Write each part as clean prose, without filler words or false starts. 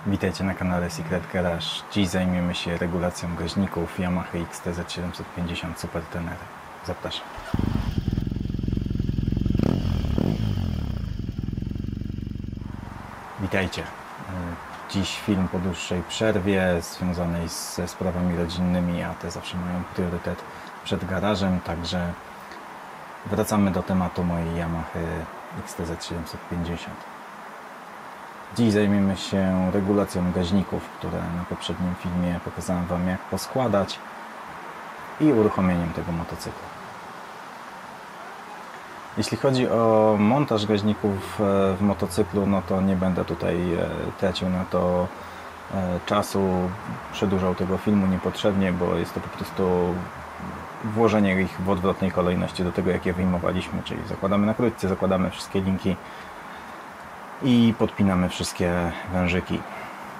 Witajcie na kanale Secret Garage. Dziś zajmiemy się regulacją gaźników Yamaha XTZ750 Super Tenere. Zapraszam. Witajcie. Dziś film po dłuższej przerwie związanej ze sprawami rodzinnymi, a te zawsze mają priorytet przed garażem, także wracamy do tematu mojej Yamaha XTZ750. Dziś zajmiemy się regulacją gaźników, które na poprzednim filmie pokazałem Wam, jak poskładać, i uruchomieniem tego motocykla. Jeśli chodzi o montaż gaźników w motocyklu, no to nie będę tutaj tracił na to czasu, przedłużał tego filmu niepotrzebnie, bo jest to po prostu włożenie ich w odwrotnej kolejności do tego, jak je wyjmowaliśmy, czyli zakładamy na krótce, zakładamy wszystkie linki i podpinamy wszystkie wężyki.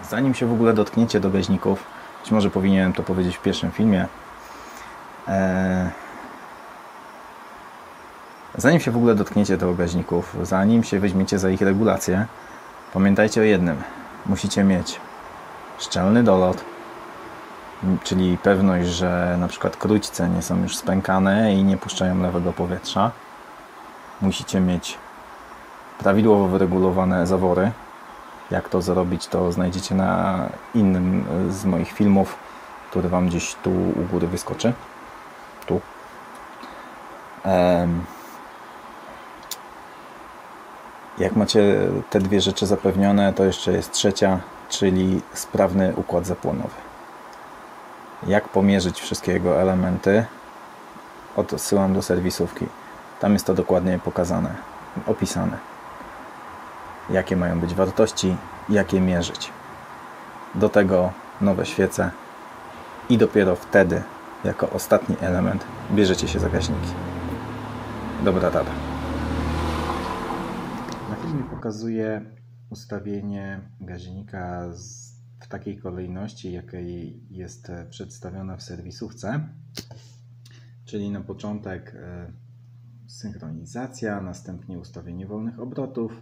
Zanim się w ogóle dotkniecie do gaźników, być może powinienem to powiedzieć w pierwszym filmie, zanim się w ogóle dotkniecie do gaźników, zanim się weźmiecie za ich regulację, pamiętajcie o jednym. Musicie mieć szczelny dolot, czyli pewność, że na przykład króćce nie są już spękane i nie puszczają lewego powietrza. Musicie mieć prawidłowo wyregulowane zawory. Jak to zrobić, to znajdziecie na innym z moich filmów, który Wam gdzieś tu u góry wyskoczy. Tu. Jak macie te dwie rzeczy zapewnione, to jeszcze jest trzecia, czyli sprawny układ zapłonowy. Jak pomierzyć wszystkie jego elementy, odsyłam do serwisówki. Tam jest to dokładnie pokazane, opisane. Jakie mają być wartości, jak je mierzyć. Do tego nowe świece i dopiero wtedy, jako ostatni element, bierzecie się za gaźniki. Dobra rada. Na filmie pokazuję ustawienie gaźnika w takiej kolejności, jakiej jest przedstawiona w serwisówce. Czyli na początek synchronizacja, następnie ustawienie wolnych obrotów,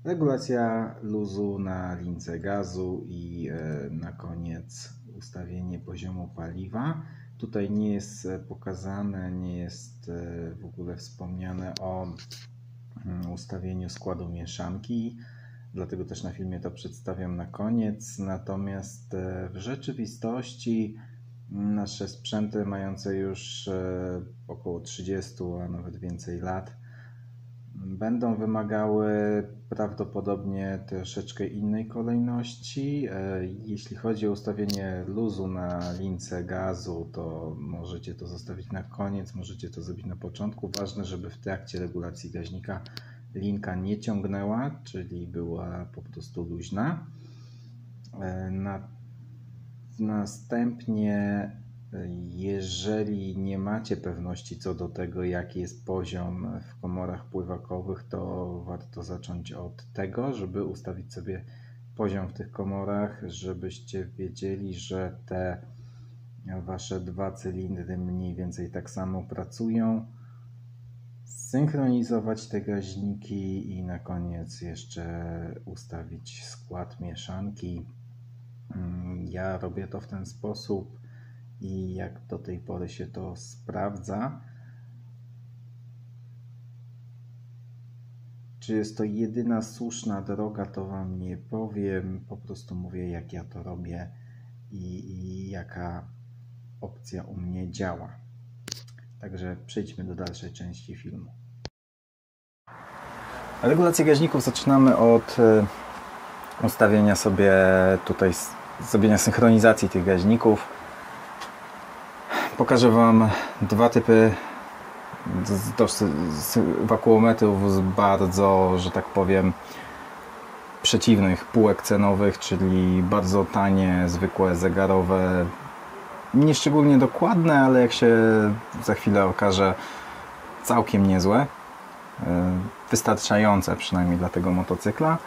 regulacja luzu na lince gazu i na koniec ustawienie poziomu paliwa. Tutaj nie jest pokazane, nie jest w ogóle wspomniane o ustawieniu składu mieszanki, dlatego też na filmie to przedstawiam na koniec. Natomiast w rzeczywistości nasze sprzęty mające już około 30, a nawet więcej lat będą wymagały prawdopodobnie troszeczkę innej kolejności. Jeśli chodzi o ustawienie luzu na lince gazu, to możecie to zostawić na koniec, możecie to zrobić na początku. Ważne, żeby w trakcie regulacji gaźnika linka nie ciągnęła, czyli była po prostu luźna. Następnie, jeżeli nie macie pewności co do tego, jaki jest poziom w komorach pływakowych, to warto zacząć od tego, żeby ustawić sobie poziom w tych komorach, żebyście wiedzieli, że te Wasze dwa cylindry mniej więcej tak samo pracują. Synchronizować te gaźniki i na koniec jeszcze ustawić skład mieszanki. Ja robię to w ten sposób i jak do tej pory się to sprawdza. Czy jest to jedyna słuszna droga, to Wam nie powiem. Po prostu mówię, jak ja to robię i jaka opcja u mnie działa. Także przejdźmy do dalszej części filmu. Regulację gaźników zaczynamy od ustawienia sobie tutaj, zrobienia synchronizacji tych gaźników. Pokażę Wam dwa typy wakuometrów z bardzo, że tak powiem, przeciwnych półek cenowych, czyli bardzo tanie, zwykłe, zegarowe, nieszczególnie dokładne, ale jak się za chwilę okaże, całkiem niezłe, wystarczające przynajmniej dla tego motocykla.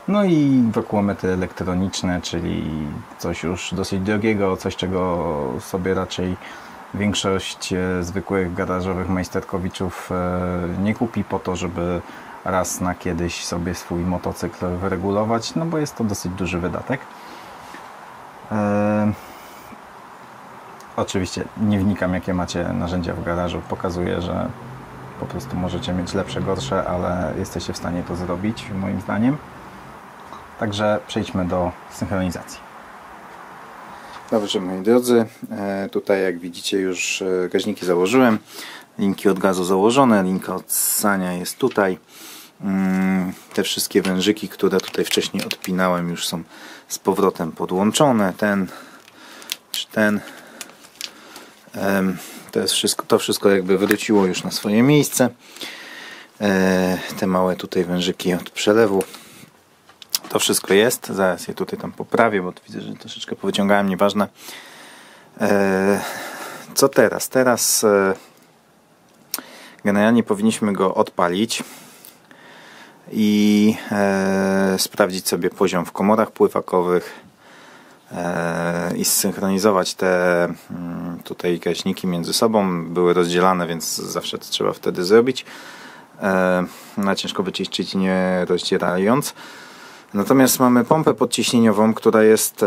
No i wakuometry elektroniczne, czyli coś już dosyć drogiego, coś czego sobie raczej większość zwykłych garażowych majsterkowiczów nie kupi po to, żeby raz na kiedyś sobie swój motocykl wyregulować, no bo jest to dosyć duży wydatek. Oczywiście nie wnikam, jakie macie narzędzia w garażu, pokazuję, że po prostu możecie mieć lepsze, gorsze, ale jesteście w stanie to zrobić, moim zdaniem. Także przejdźmy do synchronizacji. Dobrze, moi drodzy, tutaj jak widzicie już gaźniki założyłem, linki od gazu założone, linka od ssania jest tutaj. Te wszystkie wężyki, które tutaj wcześniej odpinałem, już są z powrotem podłączone. Ten czy ten. To wszystko jakby wróciło już na swoje miejsce. Te małe tutaj wężyki od przelewu. To wszystko jest. Zaraz je tutaj tam poprawię, bo widzę, że troszeczkę powyciągałem, nieważne. Co teraz? Teraz generalnie powinniśmy go odpalić i sprawdzić sobie poziom w komorach pływakowych i zsynchronizować te tutaj gaźniki między sobą. Były rozdzielane, więc zawsze to trzeba wtedy zrobić. Ciężko wyczyścić, nie rozdzierając. Natomiast mamy pompę podciśnieniową, która jest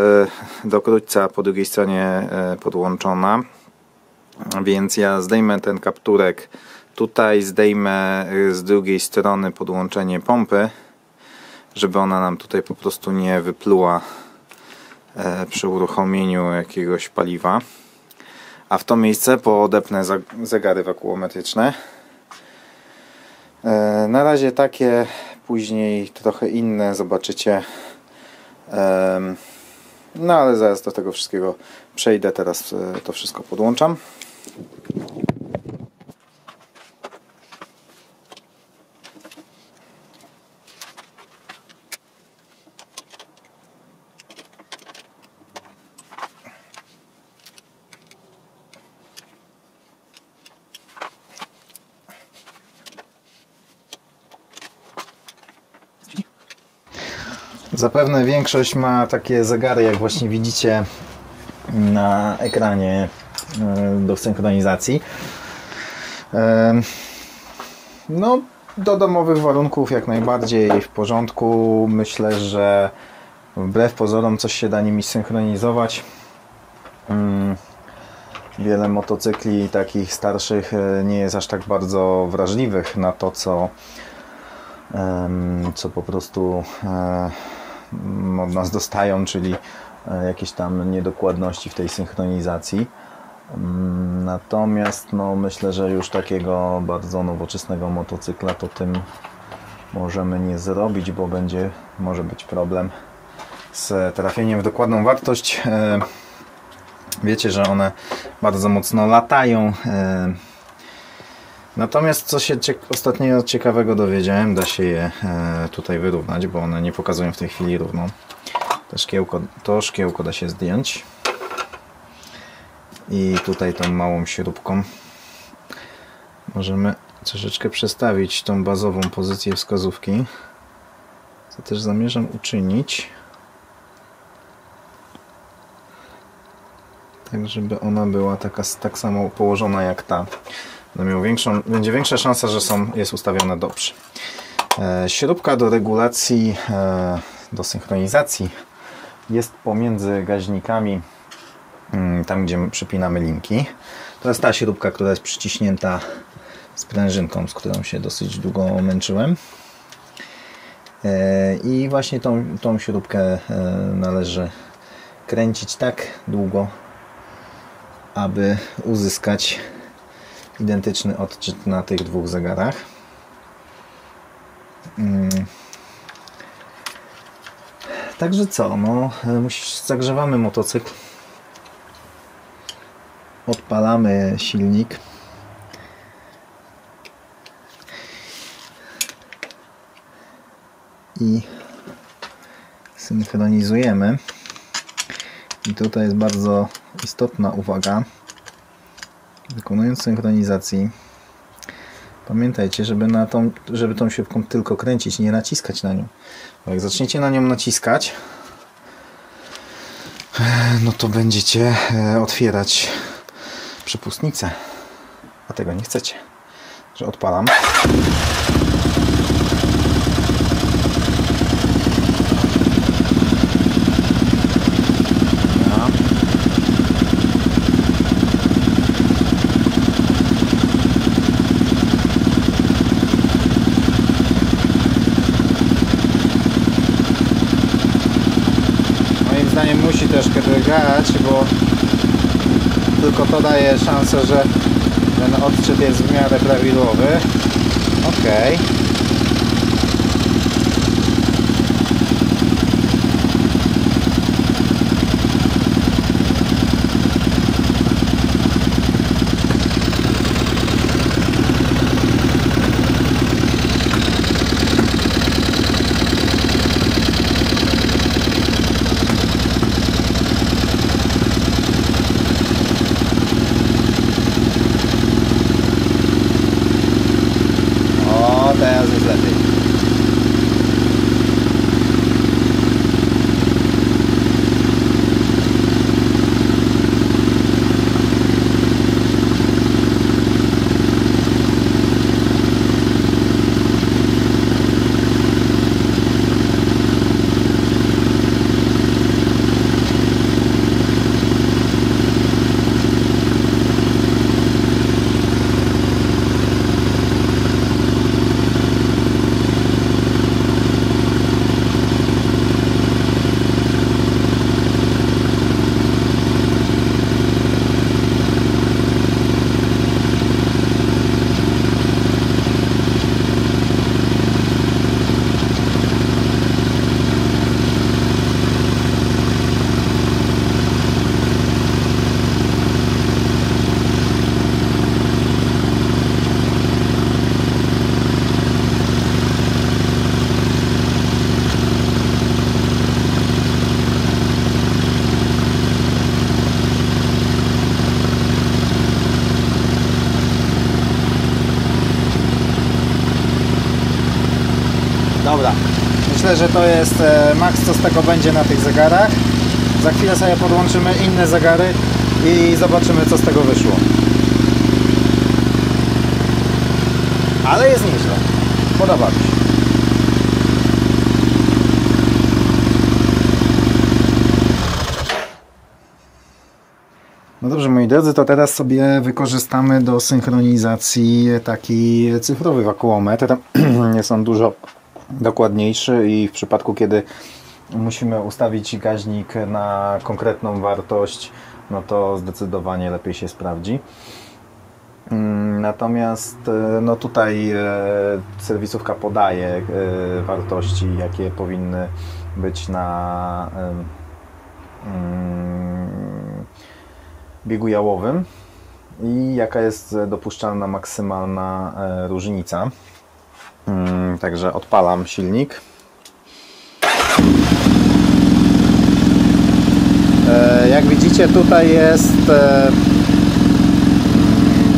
do krótca po drugiej stronie podłączona, więc ja zdejmę ten kapturek tutaj, zdejmę z drugiej strony podłączenie pompy, żeby ona nam tutaj po prostu nie wypluła przy uruchomieniu jakiegoś paliwa, a w to miejsce podepnę zegary wakuometryczne. Na razie takie, później trochę inne zobaczycie, no ale zaraz do tego wszystkiego przejdę. Teraz to wszystko podłączam. Zapewne większość ma takie zegary, jak właśnie widzicie na ekranie do synchronizacji. No, do domowych warunków jak najbardziej w porządku. Myślę, że wbrew pozorom coś się da nimi synchronizować. Wiele motocykli takich starszych nie jest aż tak bardzo wrażliwych na to, co po prostu od nas dostają, czyli jakieś tam niedokładności w tej synchronizacji. Natomiast no, myślę, że już takiego bardzo nowoczesnego motocykla to tym możemy nie zrobić, bo może być problem z trafieniem w dokładną wartość. Wiecie, że one bardzo mocno latają. Natomiast co się ostatnio ciekawego dowiedziałem, da się je tutaj wyrównać, bo one nie pokazują w tej chwili równo. To szkiełko da się zdjąć i tutaj tą małą śrubką możemy troszeczkę przestawić tą bazową pozycję wskazówki, co też zamierzam uczynić, tak żeby ona była tak samo położona jak ta. Będzie większa szansa, że jest ustawiona dobrze. Śrubka do regulacji, do synchronizacji jest pomiędzy gaźnikami, tam gdzie przypinamy linki. To jest ta śrubka, która jest przyciśnięta sprężynką, z którą się dosyć długo męczyłem. I właśnie tą śrubkę należy kręcić tak długo, aby uzyskać identyczny odczyt na tych dwóch zegarach. Także co? No, zagrzewamy motocykl, odpalamy silnik i synchronizujemy. I tutaj jest bardzo istotna uwaga. Wykonując synchronizacji, pamiętajcie, żeby tą śrubką tylko kręcić, nie naciskać na nią. Bo jak zaczniecie na nią naciskać, no to będziecie otwierać przepustnicę, a tego nie chcecie. Że odpalam. zdaniem musi troszkę drgać, bo tylko to daje szansę, że ten odczyt jest w miarę prawidłowy. Ok. Teraz jest lepiej. Dobra, myślę, że to jest maks, co z tego będzie na tych zegarach. Za chwilę sobie podłączymy inne zegary i zobaczymy, co z tego wyszło. Ale jest nieźle. Podoba mi się. No dobrze, moi drodzy, to teraz sobie wykorzystamy do synchronizacji taki cyfrowy wakuometr. Jest on dużo dokładniejszy i w przypadku, kiedy musimy ustawić gaźnik na konkretną wartość, no to zdecydowanie lepiej się sprawdzi. Natomiast no tutaj serwisówka podaje wartości, jakie powinny być na biegu jałowym i jaka jest dopuszczalna maksymalna różnica. Także odpalam silnik. Jak widzicie, tutaj jest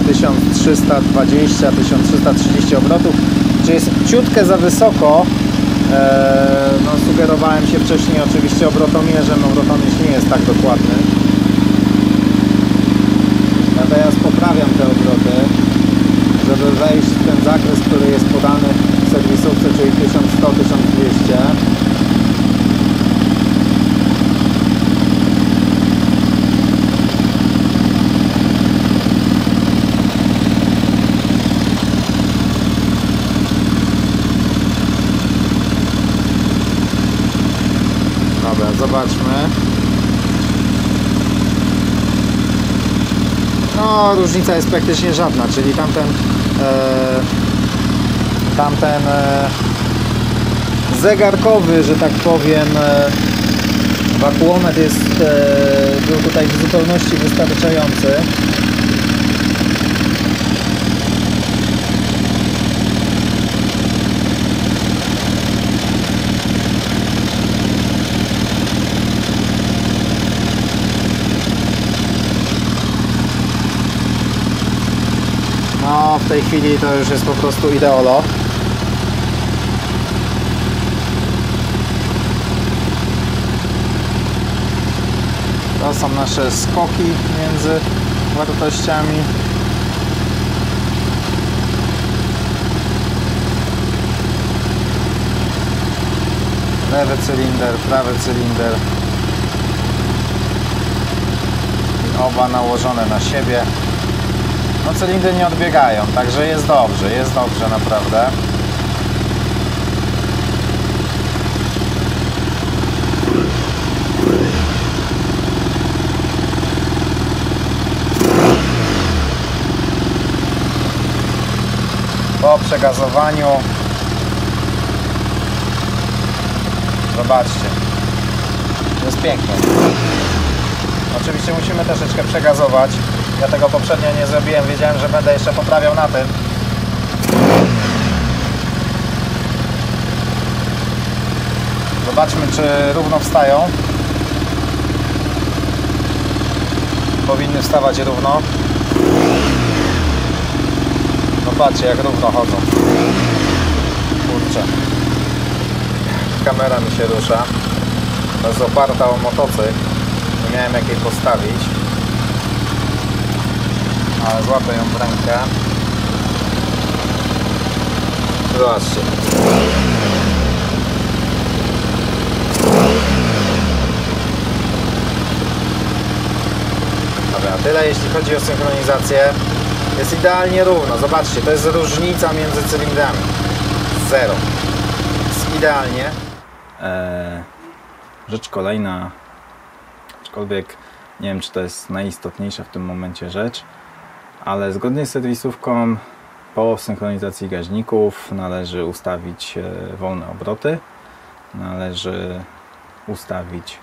1320-1330 obrotów, czyli jest ciutkę za wysoko. No, sugerowałem się wcześniej oczywiście obrotomierzem. Obrotomierz nie jest tak dokładny. Ja teraz poprawiam te obroty, żeby wejść w ten zakres, który jest podany w serwisówce, czyli 1100-1200. Dobra, zobaczmy. No, różnica jest praktycznie żadna, czyli tamten zegarkowy, że tak powiem, wakuometr był tutaj w zupełności wystarczający. No, w tej chwili to już jest po prostu ideolo. To są nasze skoki między wartościami. Lewy cylinder, prawy cylinder. Oba nałożone na siebie. No, cylindry nie odbiegają, także jest dobrze naprawdę. przegazowaniu. Zobaczcie, to jest pięknie. Oczywiście musimy troszeczkę przegazować. Ja tego poprzednio nie zrobiłem, wiedziałem, że będę jeszcze poprawiał na tym. Zobaczmy, czy równo wstają. Powinny wstawać równo. No patrzcie, jak równo chodzą. Kurczę. Kamera mi się rusza. To jest oparta o motocykl. Nie miałem jak jej postawić. Ale złapię ją w rękę. Zobaczcie. Dobra, tyle jeśli chodzi o synchronizację. Jest idealnie równo. Zobaczcie, to jest różnica między cylindrami. Zero. Jest idealnie. Rzecz kolejna, aczkolwiek nie wiem, czy to jest najistotniejsza w tym momencie rzecz, ale zgodnie z serwisówką po synchronizacji gaźników należy ustawić wolne obroty, należy ustawić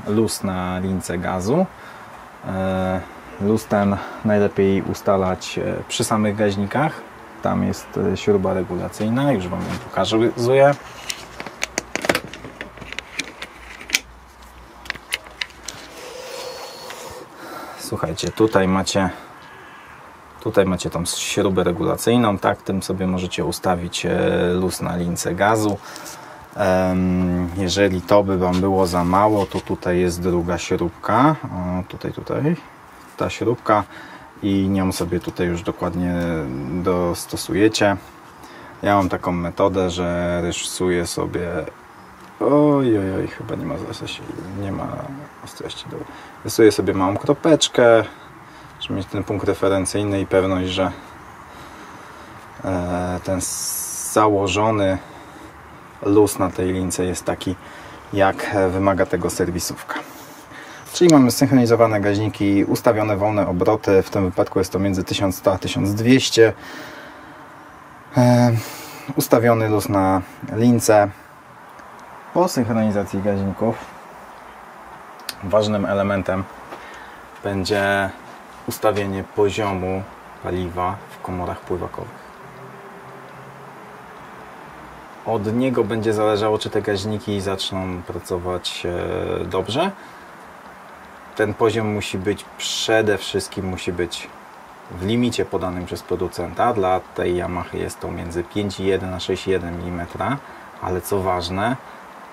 luz na lince gazu. Luz ten najlepiej ustalać przy samych gaźnikach. Tam jest śruba regulacyjna, już Wam ją pokazuję. Słuchajcie, tutaj macie tą śrubę regulacyjną, tak, tym sobie możecie ustawić luz na lince gazu. Jeżeli to by Wam było za mało, to tutaj jest druga śrubka, tutaj ta śrubka i nią sobie tutaj już dokładnie dostosujecie. Ja mam taką metodę, że rysuję sobie, ojojoj, chyba nie ma ostrości, rysuję sobie małą kropeczkę, żeby mieć ten punkt referencyjny i pewność, że ten założony luz na tej lince jest taki, jak wymaga tego serwisówka. Czyli mamy synchronizowane gaźniki, ustawione wolne obroty, w tym wypadku jest to między 1100 a 1200. Ustawiony luz na lince. Po synchronizacji gaźników ważnym elementem będzie ustawienie poziomu paliwa w komorach pływakowych. Od niego będzie zależało, czy te gaźniki zaczną pracować dobrze. Ten poziom musi być przede wszystkim w limicie podanym przez producenta. Dla tej Yamahy jest to między 5,1 a 6,1 mm, ale co ważne,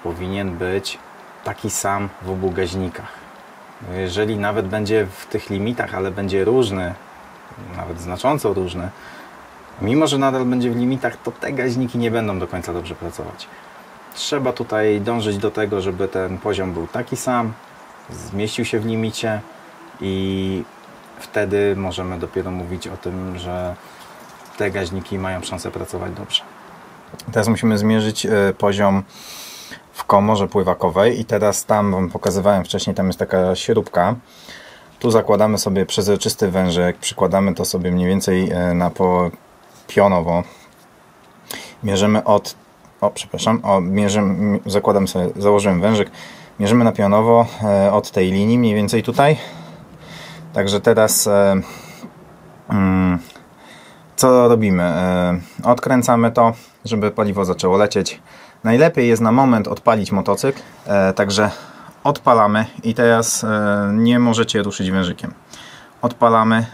powinien być taki sam w obu gaźnikach. Jeżeli nawet będzie w tych limitach, ale będzie różny, nawet znacząco różny, mimo że nadal będzie w limitach, to te gaźniki nie będą do końca dobrze pracować. Trzeba tutaj dążyć do tego, żeby ten poziom był taki sam, zmieścił się w limicie i wtedy możemy dopiero mówić o tym, że te gaźniki mają szansę pracować dobrze. Teraz musimy zmierzyć poziom w komorze pływakowej i teraz tam Wam pokazywałem wcześniej, tam jest taka śrubka. Tu zakładamy sobie przezroczysty wężyk, przykładamy to sobie mniej więcej na pionowo. Mierzymy założyłem wężyk, mierzymy na pionowo od tej linii mniej więcej tutaj. Także teraz co robimy? Odkręcamy to, żeby paliwo zaczęło lecieć. Najlepiej jest na moment odpalić motocykl, także odpalamy i teraz nie możecie ruszyć wężykiem. Odpalamy,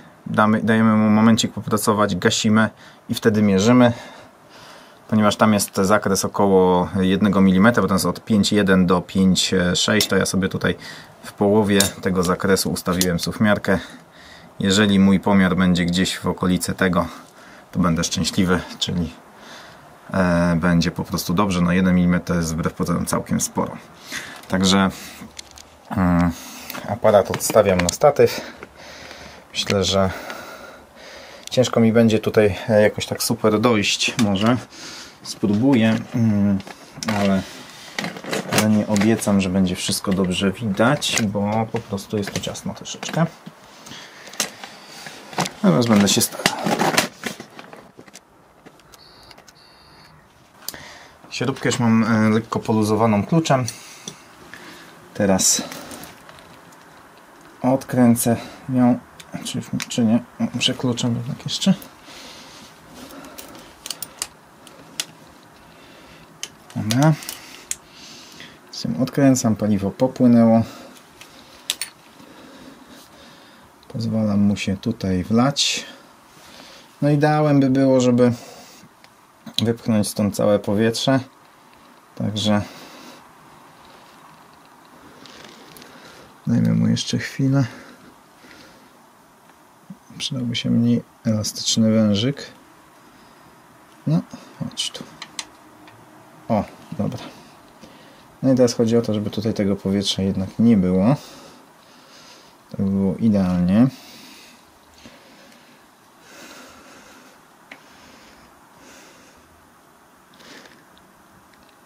dajemy mu momencik popracować, gasimy i wtedy mierzymy. Ponieważ tam jest zakres około 1 mm, bo to jest od 5,1 do 5,6, to ja sobie tutaj w połowie tego zakresu ustawiłem suwmiarkę. Jeżeli mój pomiar będzie gdzieś w okolicy tego, to będę szczęśliwy, czyli będzie po prostu dobrze. No 1 mm to jest wbrew pozorom całkiem sporo. Także aparat odstawiam na statyw. Myślę, że ciężko mi będzie tutaj jakoś tak super dojść. Może spróbuję, ale nie obiecam, że będzie wszystko dobrze widać, bo po prostu jest to ciasno troszeczkę. Teraz będę się starał. Śrubkę już mam lekko poluzowaną kluczem. Teraz odkręcę ją, czy nie, muszę kluczem jednak jeszcze. Dobra. Odkręcam, paliwo popłynęło. Pozwalam mu się tutaj wlać. No ideałem by było, żeby wypchnąć stąd całe powietrze. Także dajmy mu jeszcze chwilę. Przydałby się mniej elastyczny wężyk. No, chodź tu. O, dobra. No i teraz chodzi o to, żeby tutaj tego powietrza jednak nie było. To by było idealnie.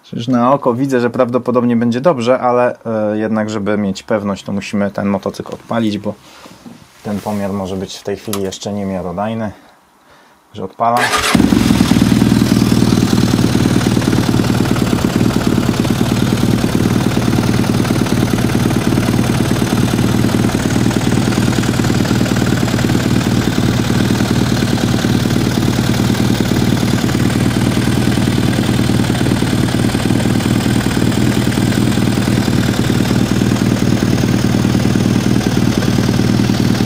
Przecież na oko widzę, że prawdopodobnie będzie dobrze, ale jednak, żeby mieć pewność, to musimy ten motocykl odpalić, bo ten pomiar może być w tej chwili jeszcze niemiarodajny. Że odpalam.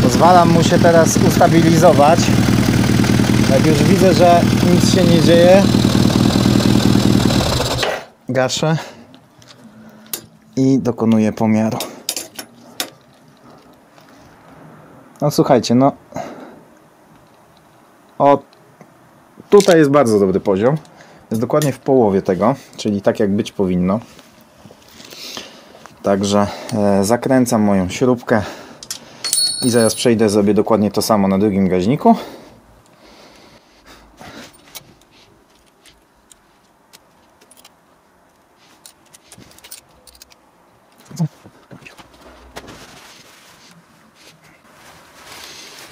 Pozwalam mu się teraz ustabilizować. Jak już widzę, że nic się nie dzieje, gaszę i dokonuję pomiaru. No słuchajcie, no tutaj jest bardzo dobry poziom. Jest dokładnie w połowie tego, czyli tak jak być powinno. Także zakręcam moją śrubkę i zaraz przejdę sobie dokładnie to samo na drugim gaźniku.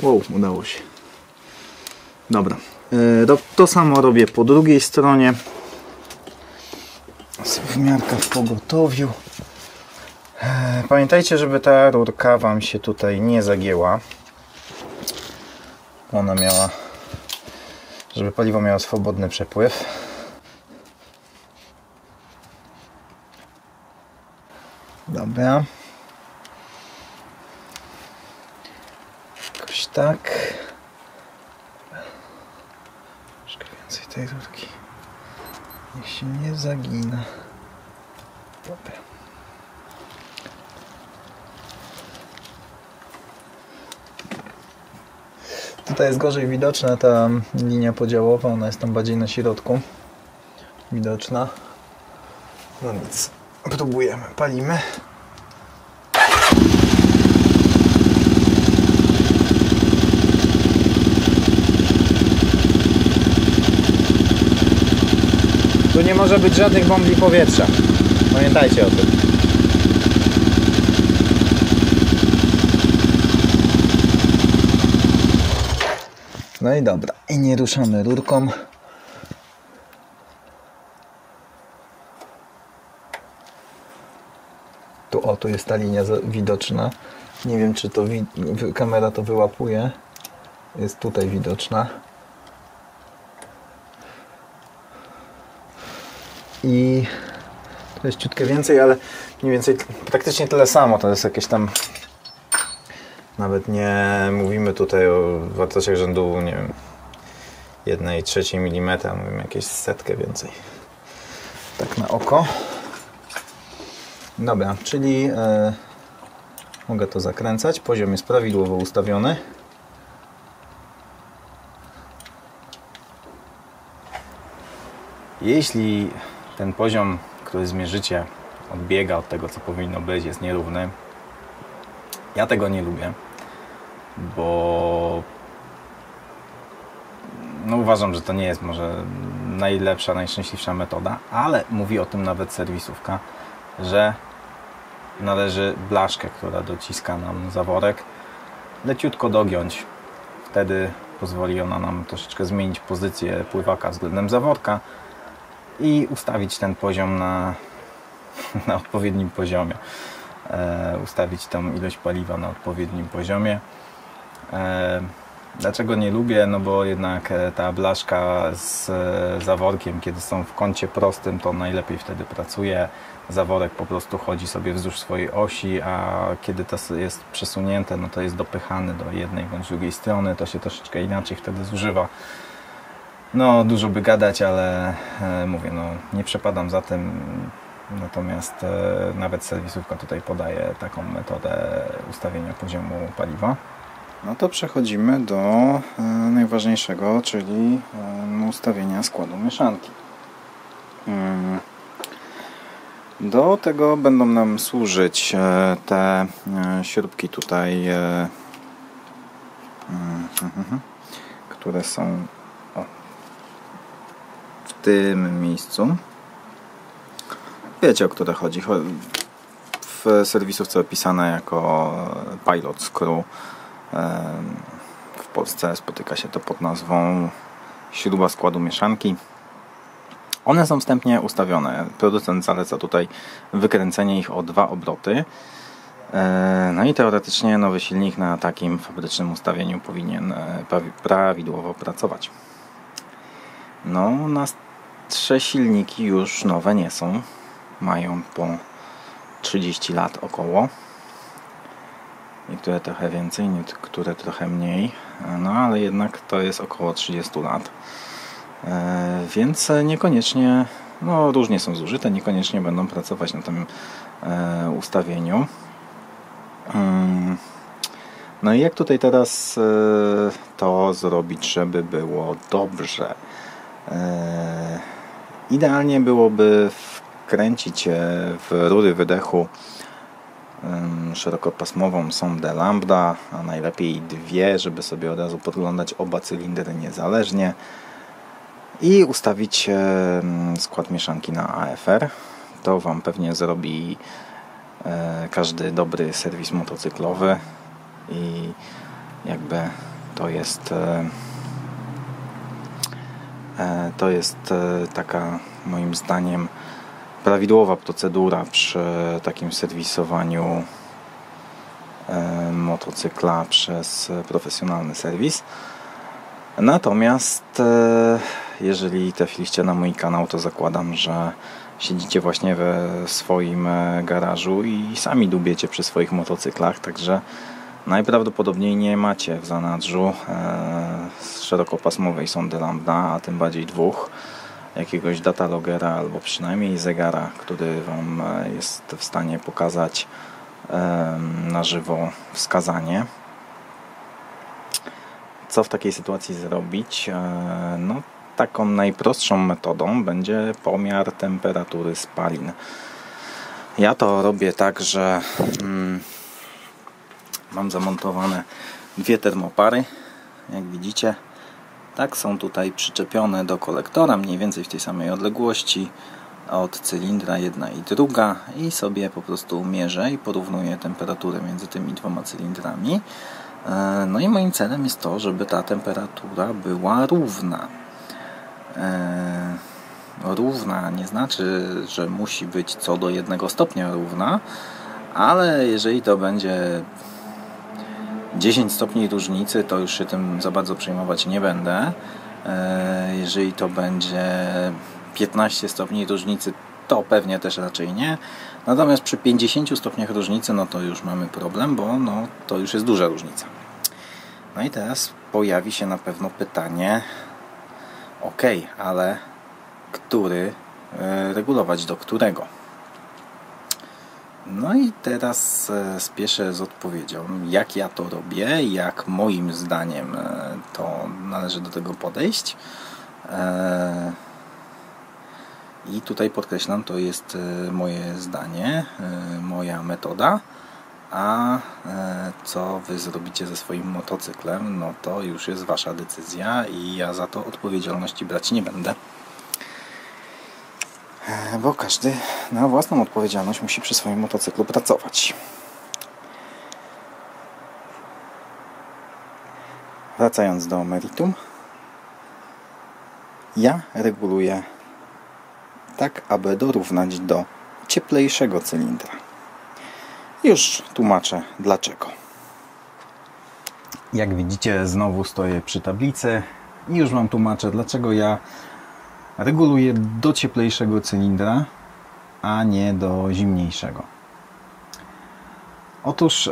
Wow, udało się. Dobra. To samo robię po drugiej stronie. Wmiarka w pogotowiu. Pamiętajcie, żeby ta rurka Wam się tutaj nie zagięła. Ona miała, żeby paliwo miało swobodny przepływ. Dobra. Jakoś tak. Troszkę więcej tej rurki. Niech się nie zagina. Dobra. Tutaj jest gorzej widoczna ta linia podziałowa, ona jest tam bardziej na środku widoczna. No nic, próbujemy, palimy. Tu nie może być żadnych bombli powietrza. Pamiętajcie o tym. No i dobra, i nie ruszamy rurką. Tu jest ta linia widoczna. Nie wiem, czy to kamera to wyłapuje. Jest tutaj widoczna. I to jest ciutkę więcej, ale mniej więcej praktycznie tyle samo. To jest jakieś tam... Nawet nie mówimy tutaj o wartościach rzędu, nie wiem, 1/3 mm, mówimy jakieś setkę więcej. Tak na oko. Dobra, czyli mogę to zakręcać. Poziom jest prawidłowo ustawiony. Jeśli ten poziom, który zmierzycie, odbiega od tego, co powinno być, jest nierówny, ja tego nie lubię, bo no uważam, że to nie jest może najlepsza, najszczęśliwsza metoda, ale mówi o tym nawet serwisówka, że należy blaszkę, która dociska nam zaworek, leciutko dogiąć. Wtedy pozwoli ona nam troszeczkę zmienić pozycję pływaka względem zaworka i ustawić ten poziom na odpowiednim poziomie. Ustawić tą ilość paliwa na odpowiednim poziomie. Dlaczego nie lubię? No bo jednak ta blaszka z zaworkiem, kiedy są w kącie prostym, to najlepiej wtedy pracuje. Zaworek po prostu chodzi sobie wzdłuż swojej osi, a kiedy to jest przesunięte, no to jest dopychany do jednej bądź drugiej strony, to się troszeczkę inaczej wtedy zużywa. No dużo by gadać, ale mówię, no nie przepadam za tym. Natomiast nawet serwisówka tutaj podaje taką metodę ustawienia poziomu paliwa. No to przechodzimy do najważniejszego, czyli ustawienia składu mieszanki. Do tego będą nam służyć te śrubki tutaj, które są w tym miejscu. Wiecie, o które chodzi. W serwisówce opisane jako Pilot Screw. W Polsce spotyka się to pod nazwą śruba składu mieszanki. One są wstępnie ustawione. Producent zaleca tutaj wykręcenie ich o 2 obroty. No i teoretycznie nowy silnik na takim fabrycznym ustawieniu powinien prawidłowo pracować. No, nasze silniki już nowe nie są. Mają po 30 lat około. Niektóre trochę więcej, niektóre trochę mniej. No ale jednak to jest około 30 lat. Więc niekoniecznie, no różnie są zużyte, niekoniecznie będą pracować na tym ustawieniu. No i jak tutaj teraz to zrobić, żeby było dobrze? Idealnie byłoby wkręcić w rury wydechu szerokopasmową sondę lambda, a najlepiej 2, żeby sobie od razu podglądać oba cylindry niezależnie i ustawić skład mieszanki na AFR. To Wam pewnie zrobi każdy dobry serwis motocyklowy i jakby to jest taka, moim zdaniem, prawidłowa procedura przy takim serwisowaniu motocykla przez profesjonalny serwis. Natomiast jeżeli trafiliście na mój kanał, to zakładam, że siedzicie właśnie we swoim garażu i sami dubiecie przy swoich motocyklach, także najprawdopodobniej nie macie w zanadrzu szerokopasmowej sondy lambda, a tym bardziej 2, jakiegoś datalogera albo przynajmniej zegara, który Wam jest w stanie pokazać na żywo wskazanie. Co w takiej sytuacji zrobić? No, taką najprostszą metodą będzie pomiar temperatury spalin. Ja to robię tak, że mam zamontowane 2 termopary, jak widzicie. Tak, są tutaj przyczepione do kolektora, mniej więcej w tej samej odległości od cylindra jedna i druga, i sobie po prostu mierzę i porównuję temperaturę między tymi 2 cylindrami. No i moim celem jest to, żeby ta temperatura była równa. Równa nie znaczy, że musi być co do 1 stopnia równa, ale jeżeli to będzie 10 stopni różnicy, to już się tym za bardzo przejmować nie będę. Jeżeli to będzie 15 stopni różnicy, to pewnie też raczej nie. Natomiast przy 50 stopniach różnicy, no to już mamy problem, bo no, to już jest duża różnica. No i teraz pojawi się na pewno pytanie, ok, ale który regulować do którego? No i teraz spieszę z odpowiedzią, jak ja to robię, jak moim zdaniem to należy do tego podejść. I tutaj podkreślam, to jest moje zdanie, moja metoda, a co Wy zrobicie ze swoim motocyklem, no to już jest Wasza decyzja i ja za to odpowiedzialności brać nie będę. Bo każdy na własną odpowiedzialność musi przy swoim motocyklu pracować. Wracając do meritum, ja reguluję tak aby dorównać do cieplejszego cylindra. Już tłumaczę dlaczego. Jak widzicie, znowu stoję przy tablicy i już Wam tłumaczę, dlaczego ja reguluję do cieplejszego cylindra, a nie do zimniejszego. Otóż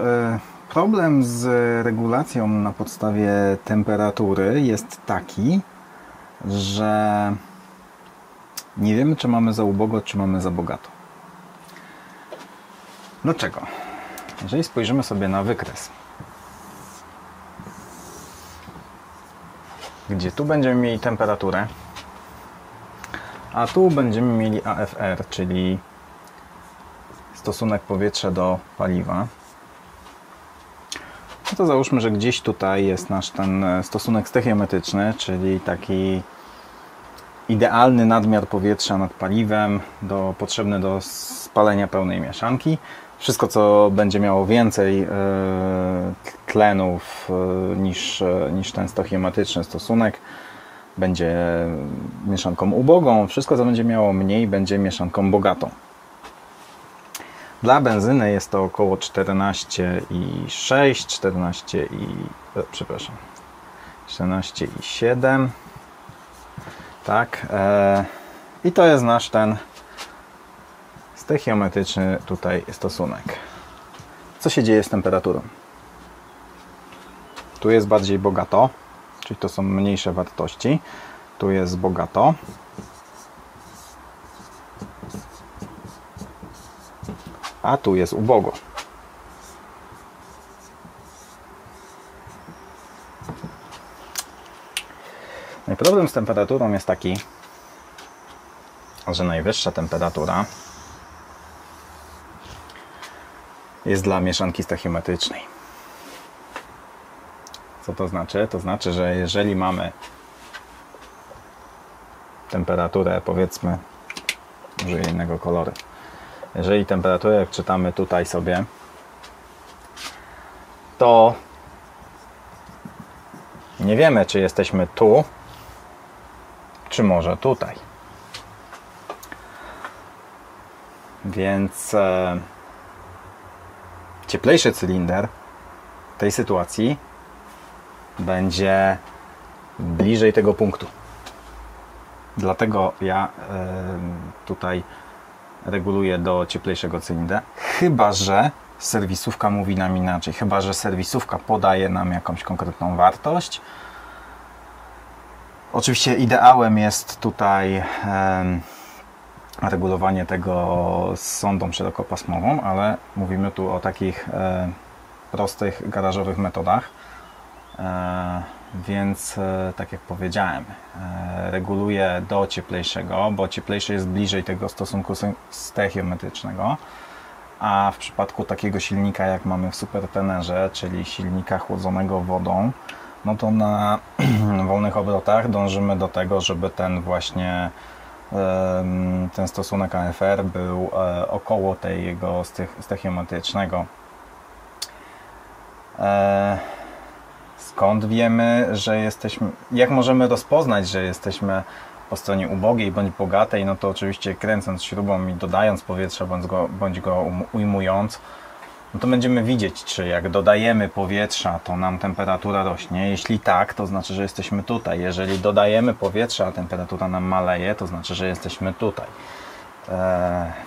problem z regulacją na podstawie temperatury jest taki, że nie wiemy, czy mamy za ubogo, czy mamy za bogato. Dlaczego? Jeżeli spojrzymy sobie na wykres, gdzie tu będziemy mieli temperaturę, a tu będziemy mieli AFR, czyli stosunek powietrza do paliwa, no to załóżmy, że gdzieś tutaj jest nasz ten stosunek stoichiometryczny, czyli taki idealny nadmiar powietrza nad paliwem potrzebny do spalenia pełnej mieszanki. Wszystko, co będzie miało więcej tlenów niż ten stoichiometryczny stosunek, będzie mieszanką ubogą. Wszystko, co będzie miało mniej, będzie mieszanką bogatą. Dla benzyny jest to około 14,6, 14,7. Tak. I to jest nasz ten stoichiometryczny tutaj stosunek. Co się dzieje z temperaturą? Tu jest bardziej bogato, czyli to są mniejsze wartości. Tu jest bogato. A tu jest ubogo. No i problem z temperaturą jest taki, że najwyższa temperatura jest dla mieszanki stoichiometrycznej. Co to znaczy? To znaczy, że jeżeli mamy temperaturę, powiedzmy, użyję innego koloru. Jeżeli temperaturę, jak czytamy tutaj sobie, to nie wiemy, czy jesteśmy tu, czy może tutaj. Więc cieplejszy cylinder w tej sytuacji będzie bliżej tego punktu. Dlatego ja tutaj reguluję do cieplejszego cylindra. Chyba że serwisówka mówi nam inaczej. Chyba że serwisówka podaje nam jakąś konkretną wartość. Oczywiście ideałem jest tutaj regulowanie tego z sondą szerokopasmową, ale mówimy tu o takich prostych garażowych metodach. Więc tak jak powiedziałem, reguluję do cieplejszego, bo cieplejszy jest bliżej tego stosunku stoichiometrycznego, a w przypadku takiego silnika jak mamy w supertenerze, czyli silnika chłodzonego wodą, no to na wolnych obrotach dążymy do tego, żeby ten właśnie ten stosunek AFR był około tego stoichiometrycznego. Skąd wiemy, że jesteśmy, jak możemy rozpoznać, że jesteśmy po stronie ubogiej bądź bogatej? No to oczywiście kręcąc śrubą i dodając powietrza bądź go ujmując, no to będziemy widzieć, czy jak dodajemy powietrza, to nam temperatura rośnie. Jeśli tak, to znaczy, że jesteśmy tutaj. Jeżeli dodajemy powietrza, a temperatura nam maleje, to znaczy, że jesteśmy tutaj.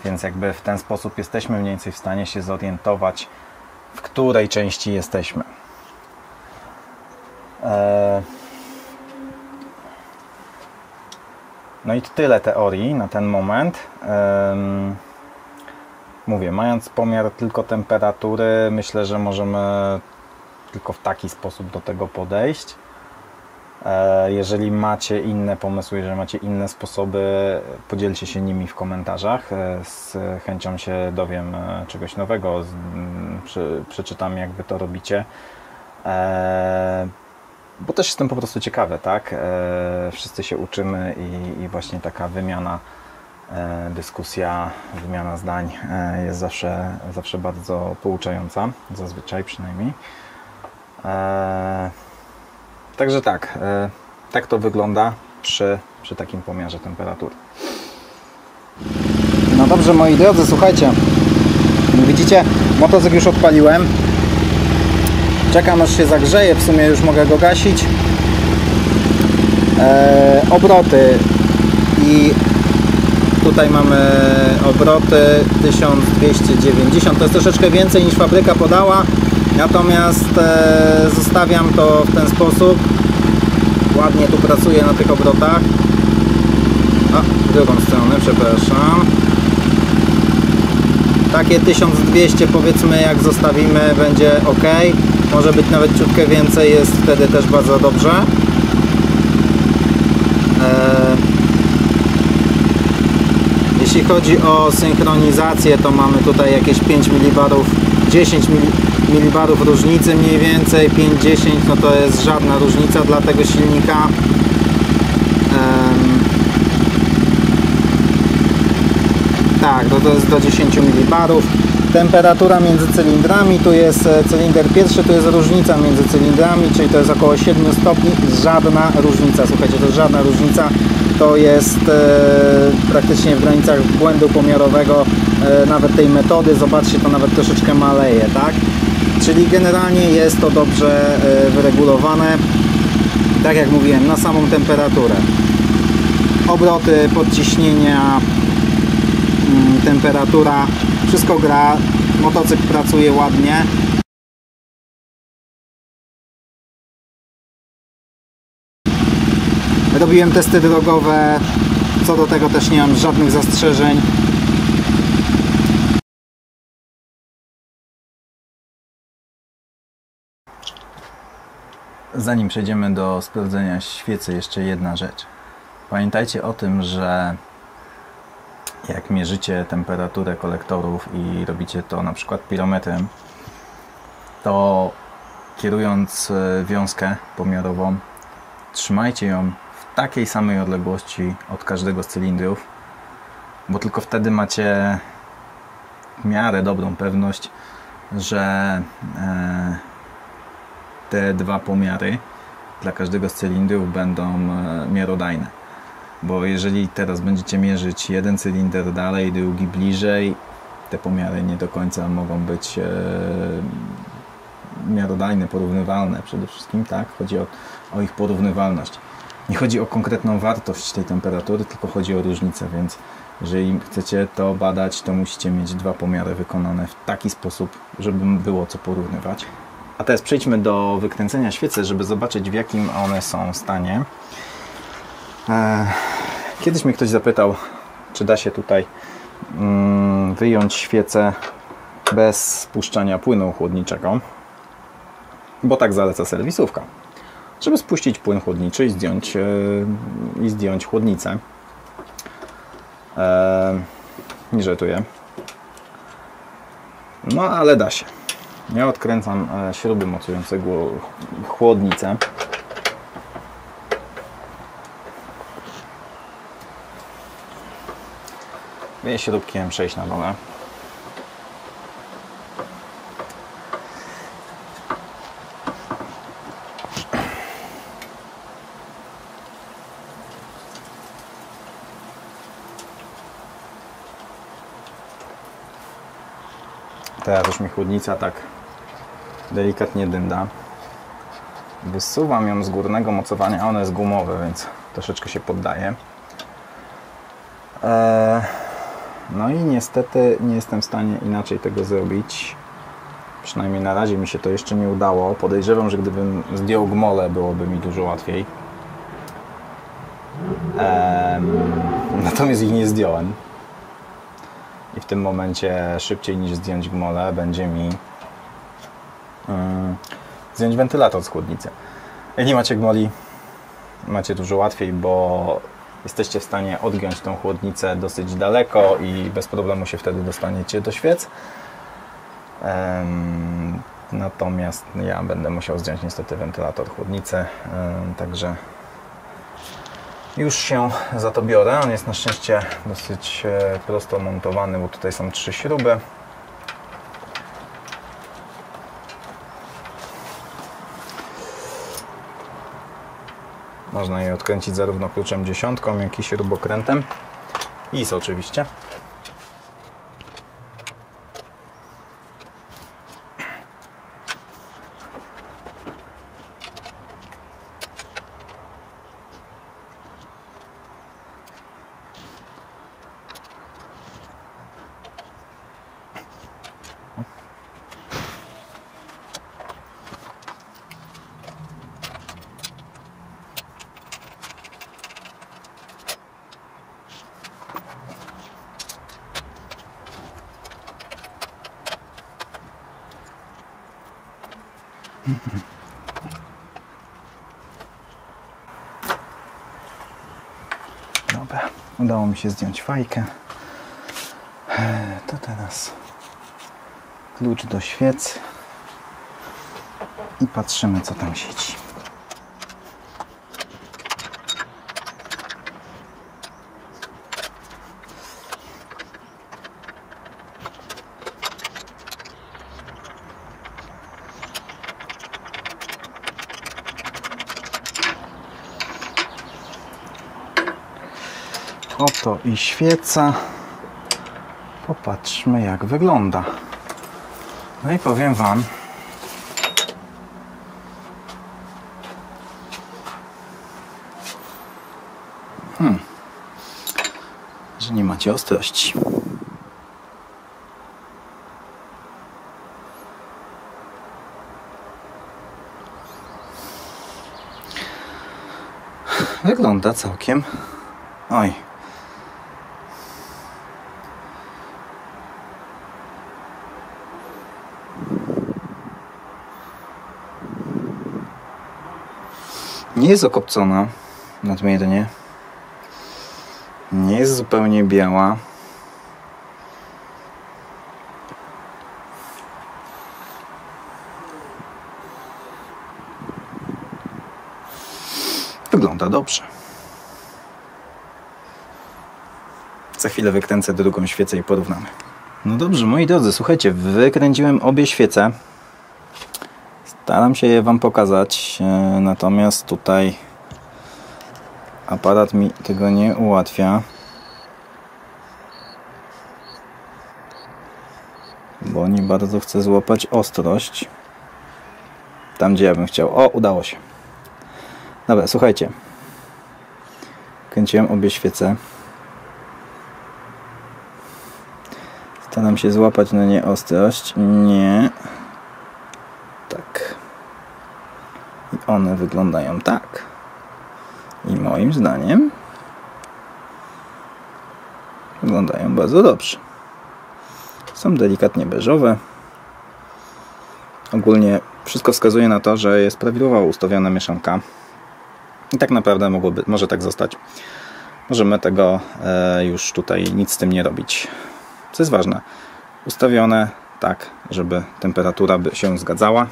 Więc jakby w ten sposób jesteśmy mniej więcej w stanie się zorientować, w której części jesteśmy. No i tyle teorii na ten moment. Mówię, mając pomiar tylko temperatury, myślę, że możemy tylko w taki sposób do tego podejść. Jeżeli macie inne pomysły, jeżeli macie inne sposoby, podzielcie się nimi w komentarzach. Z chęcią się dowiem czegoś nowego, przeczytam, jak wy to robicie. Bo też jestem po prostu ciekawy, tak? Wszyscy się uczymy i właśnie taka wymiana, dyskusja, wymiana zdań jest zawsze bardzo pouczająca, zazwyczaj przynajmniej. Także tak to wygląda przy takim pomiarze temperatury. No dobrze, moi drodzy, słuchajcie. Widzicie, motocykl już odpaliłem. Czekam, aż się zagrzeje, w sumie już mogę go gasić. Obroty i tutaj mamy obroty 1290, to jest troszeczkę więcej niż fabryka podała, natomiast zostawiam to w ten sposób. Ładnie tu pracuję na tych obrotach. W drugą stronę, przepraszam. Takie 1200 powiedzmy, jak zostawimy, będzie ok. Może być nawet ciutkę więcej, jest wtedy też bardzo dobrze. Jeśli chodzi o synchronizację, to mamy tutaj jakieś 5 mB, 10 mB różnicy mniej więcej, 5-10, no to jest żadna różnica dla tego silnika. Tak, to jest do 10 mB. Temperatura między cylindrami, tu jest cylinder pierwszy, tu jest różnica między cylindrami, czyli to jest około 7 stopni, żadna różnica, słuchajcie, to jest żadna różnica, to jest praktycznie w granicach błędu pomiarowego, nawet tej metody, zobaczcie, to nawet troszeczkę maleje, tak? Czyli generalnie jest to dobrze wyregulowane, tak jak mówiłem, na samą temperaturę. Obroty, podciśnienia, temperatura, wszystko gra, motocykl pracuje ładnie. Robiłem testy drogowe, co do tego też nie mam żadnych zastrzeżeń. Zanim przejdziemy do sprawdzenia świecy, jeszcze jedna rzecz. Pamiętajcie o tym, że jak mierzycie temperaturę kolektorów i robicie to na przykład pirometrem, to kierując wiązkę pomiarową, trzymajcie ją w takiej samej odległości od każdego z cylindrów, bo tylko wtedy macie w miarę dobrą pewność, że te dwa pomiary dla każdego z cylindrów będą miarodajne. Bo jeżeli teraz będziecie mierzyć jeden cylinder dalej, drugi bliżej, te pomiary nie do końca mogą być miarodajne, porównywalne przede wszystkim, tak? Chodzi o ich porównywalność. Nie chodzi o konkretną wartość tej temperatury, tylko chodzi o różnicę, więc jeżeli chcecie to badać, to musicie mieć dwa pomiary wykonane w taki sposób, żeby było co porównywać. A teraz przejdźmy do wykręcenia świecy, żeby zobaczyć, w jakim one są stanie. Kiedyś mnie ktoś zapytał, czy da się tutaj wyjąć świecę bez spuszczania płynu chłodniczego, bo tak zaleca serwisówka, żeby spuścić płyn chłodniczy i zdjąć chłodnicę. Nie żartuję. No ale da się. Ja odkręcam śruby mocujące chłodnicę. Wyję śrubki M6 na dole. Teraz już mi chłodnica tak delikatnie dynda. Wysuwam ją z górnego mocowania, a ono jest gumowe, więc troszeczkę się poddaje. No i niestety nie jestem w stanie inaczej tego zrobić. Przynajmniej na razie mi się to jeszcze nie udało. Podejrzewam, że gdybym zdjął gmolę, byłoby mi dużo łatwiej. Natomiast ich nie zdjąłem. I w tym momencie szybciej niż zdjąć gmolę będzie mi zdjąć wentylator z chłodnicy. Jak nie macie gmoli, macie dużo łatwiej, bo jesteście w stanie odgiąć tą chłodnicę dosyć daleko i bez problemu się wtedy dostaniecie do świec. Natomiast ja będę musiał zdjąć niestety wentylator chłodnicy, także już się za to biorę. On jest na szczęście dosyć prosto montowany, bo tutaj są 3 śruby. Można je odkręcić zarówno kluczem 10, jak i śrubokrętem. IS oczywiście. Dobra, udało mi się zdjąć fajkę. To teraz klucz do świec i patrzymy, co tam siedzi. Oto i świeca. Popatrzmy, jak wygląda. No i powiem Wam, że nie macie ostrości. Wygląda całkiem. Oj. Nie jest okopcona nadmiernie. Nie jest zupełnie biała. Wygląda dobrze. Za chwilę wykręcę drugą świecę i porównamy. No dobrze, moi drodzy, słuchajcie, wykręciłem obie świece. Staram się je Wam pokazać, natomiast tutaj aparat mi tego nie ułatwia, bo nie bardzo chcę złapać ostrość tam, gdzie ja bym chciał. O, udało się. Dobra, słuchajcie, kręciłem obie świece. Staram się złapać na nie ostrość. Nie. Tak. I one wyglądają tak. I moim zdaniem wyglądają bardzo dobrze. Są delikatnie beżowe. Ogólnie wszystko wskazuje na to, że jest prawidłowo ustawiona mieszanka. I tak naprawdę może tak zostać. Możemy tego już tutaj nic z tym nie robić. Co jest ważne, ustawione tak, żeby temperatura się zgadzała.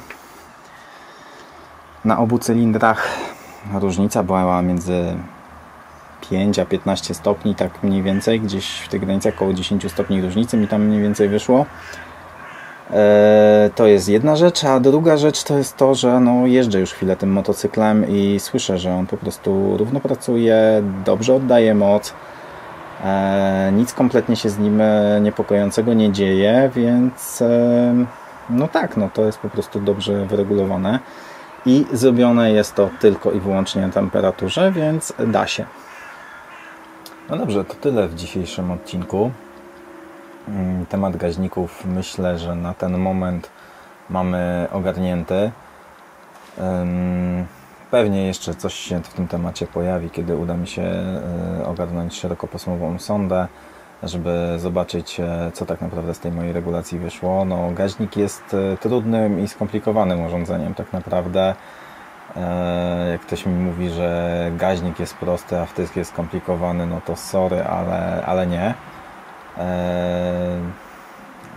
Na obu cylindrach różnica była między 5 a 15 stopni, tak mniej więcej, gdzieś w tych granicach około 10 stopni różnicy mi tam mniej więcej wyszło. To jest jedna rzecz, a druga rzecz to jest to, że no jeżdżę już chwilę tym motocyklem i słyszę, że on po prostu równo pracuje, dobrze oddaje moc. Nic kompletnie się z nim niepokojącego nie dzieje, więc no tak, no to jest po prostu dobrze wyregulowane i zrobione jest to tylko i wyłącznie na temperaturze, więc da się. No dobrze, to tyle w dzisiejszym odcinku. Temat gaźników myślę, że na ten moment mamy ogarnięty. Pewnie jeszcze coś się w tym temacie pojawi, kiedy uda mi się ogarnąć szerokopasmową sondę, żeby zobaczyć, co tak naprawdę z tej mojej regulacji wyszło. No, gaźnik jest trudnym i skomplikowanym urządzeniem tak naprawdę. Jak ktoś mi mówi, że gaźnik jest prosty, a wtrysk jest skomplikowany, no to sorry, ale nie.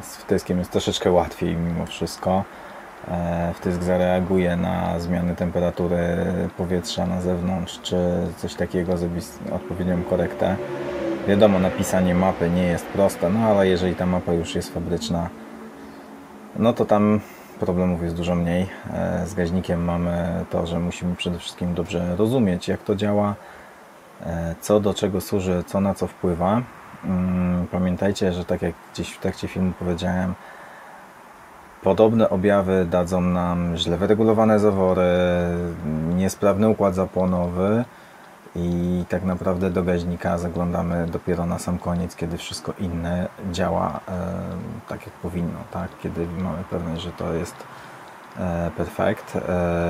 Z wtryskiem jest troszeczkę łatwiej mimo wszystko. Wtrysk zareaguje na zmiany temperatury powietrza na zewnątrz, czy coś takiego, zrobi odpowiednią korektę. Wiadomo, napisanie mapy nie jest proste, no ale jeżeli ta mapa już jest fabryczna, no to tam problemów jest dużo mniej. Z gaźnikiem mamy to, że musimy przede wszystkim dobrze rozumieć, jak to działa, co do czego służy, co na co wpływa. Pamiętajcie, że tak jak gdzieś w trakcie filmu powiedziałem, podobne objawy dadzą nam źle wyregulowane zawory, niesprawny układ zapłonowy i tak naprawdę do gaźnika zaglądamy dopiero na sam koniec, kiedy wszystko inne działa tak jak powinno, tak? Kiedy mamy pewność, że to jest perfekt.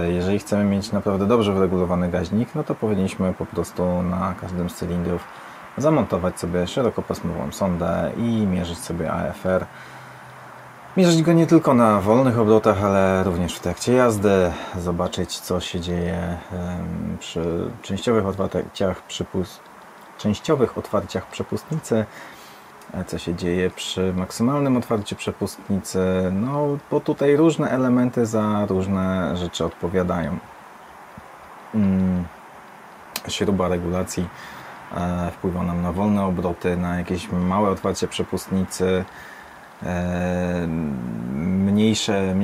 Jeżeli chcemy mieć naprawdę dobrze wyregulowany gaźnik, no to powinniśmy po prostu na każdym z cylindrów zamontować sobie szerokopasmową sondę i mierzyć sobie AFR. Mierzyć go nie tylko na wolnych obrotach, ale również w trakcie jazdy, zobaczyć co się dzieje przy częściowych otwarciach przepustnicy, co się dzieje przy maksymalnym otwarciu przepustnicy, no bo tutaj różne elementy za różne rzeczy odpowiadają. Śruba regulacji wpływa nam na wolne obroty, na jakieś małe otwarcie przepustnicy, mniejsze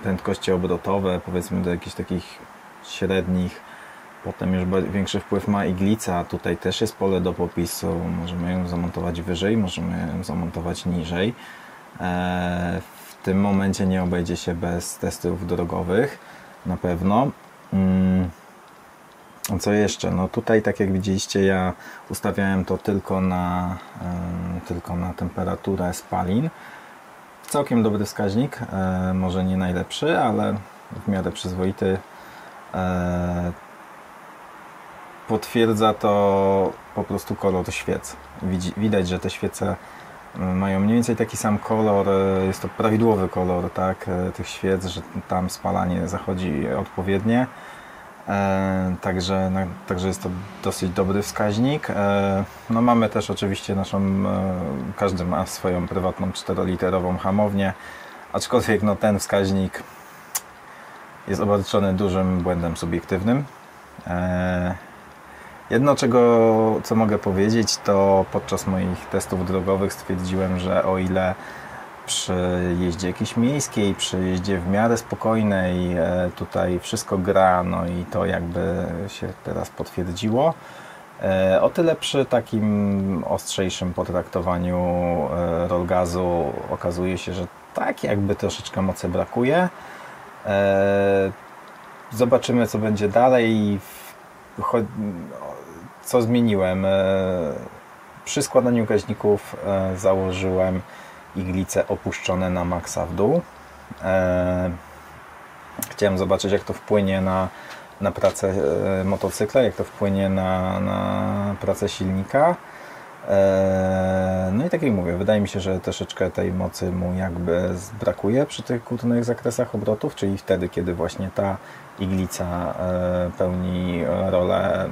prędkości obrotowe, powiedzmy do jakichś takich średnich. Potem już większy wpływ ma iglica, tutaj też jest pole do popisu, możemy ją zamontować wyżej, możemy ją zamontować niżej. W tym momencie nie obejdzie się bez testów drogowych, na pewno. Co jeszcze? No tutaj, tak jak widzieliście, ja ustawiałem to tylko na temperaturę spalin. Całkiem dobry wskaźnik, może nie najlepszy, ale w miarę przyzwoity. Potwierdza to po prostu kolor świec. Widać, że te świece mają mniej więcej taki sam kolor, jest to prawidłowy kolor, tak, tych świec, że tam spalanie zachodzi odpowiednie. Także jest to dosyć dobry wskaźnik. No mamy też oczywiście każdy ma swoją prywatną 4-literową hamownię, aczkolwiek no ten wskaźnik jest obarczony dużym błędem subiektywnym. Jedno, co mogę powiedzieć, to podczas moich testów drogowych stwierdziłem, że o ile przy jeździe jakiejś miejskiej, przy jeździe w miarę spokojnej tutaj wszystko gra, no i to jakby się teraz potwierdziło, o tyle przy takim ostrzejszym potraktowaniu roll gazu okazuje się, że tak jakby troszeczkę mocy brakuje. Zobaczymy, co będzie dalej. Co zmieniłem? Przy składaniu gaźników założyłem iglice opuszczone na maksa w dół. Chciałem zobaczyć, jak to wpłynie na pracę motocykla, jak to wpłynie na pracę silnika. No i tak jak mówię, wydaje mi się, że troszeczkę tej mocy mu jakby brakuje przy tych górnych zakresach obrotów, czyli wtedy, kiedy właśnie ta iglica pełni rolę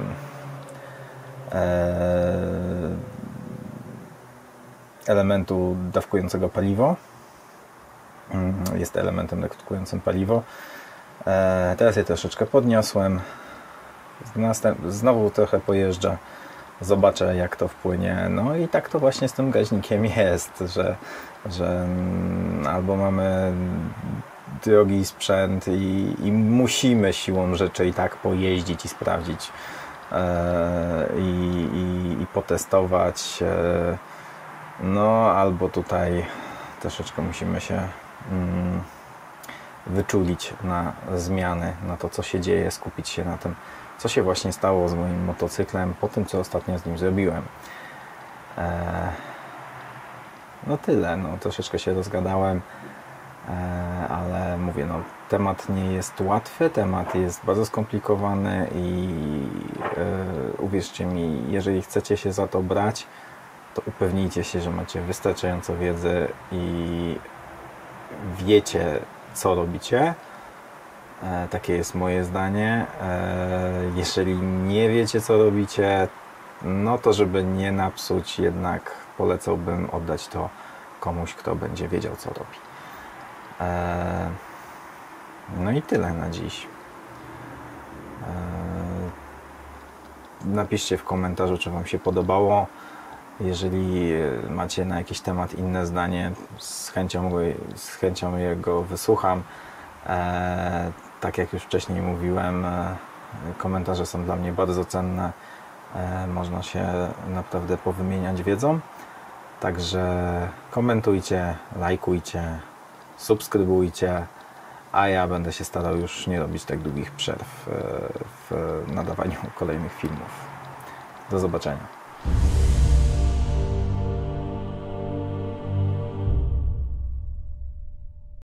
elementu dawkującego paliwo. Jest elementem dawkującym paliwo. Teraz je troszeczkę podniosłem. Znowu trochę pojeżdżę. Zobaczę, jak to wpłynie. No i tak to właśnie z tym gaźnikiem jest, że albo mamy drogi sprzęt i musimy siłą rzeczy i tak pojeździć i sprawdzić i potestować. No albo tutaj troszeczkę musimy się wyczulić na zmiany, na to, co się dzieje, skupić się na tym, co się właśnie stało z moim motocyklem po tym, co ostatnio z nim zrobiłem. No tyle, no troszeczkę się rozgadałem, ale mówię, no temat nie jest łatwy, temat jest bardzo skomplikowany i uwierzcie mi, jeżeli chcecie się za to brać, to upewnijcie się, że macie wystarczająco wiedzy i wiecie, co robicie. Takie jest moje zdanie. Jeżeli nie wiecie, co robicie, no to żeby nie napsuć, jednak polecałbym oddać to komuś, kto będzie wiedział, co robi. No i tyle na dziś. Napiszcie w komentarzu, czy Wam się podobało. Jeżeli macie na jakiś temat inne zdanie, z chęcią jego wysłucham. Tak jak już wcześniej mówiłem, komentarze są dla mnie bardzo cenne. Można się naprawdę powymieniać wiedzą. Także komentujcie, lajkujcie, subskrybujcie, a ja będę się starał już nie robić tak długich przerw w nadawaniu kolejnych filmów. Do zobaczenia.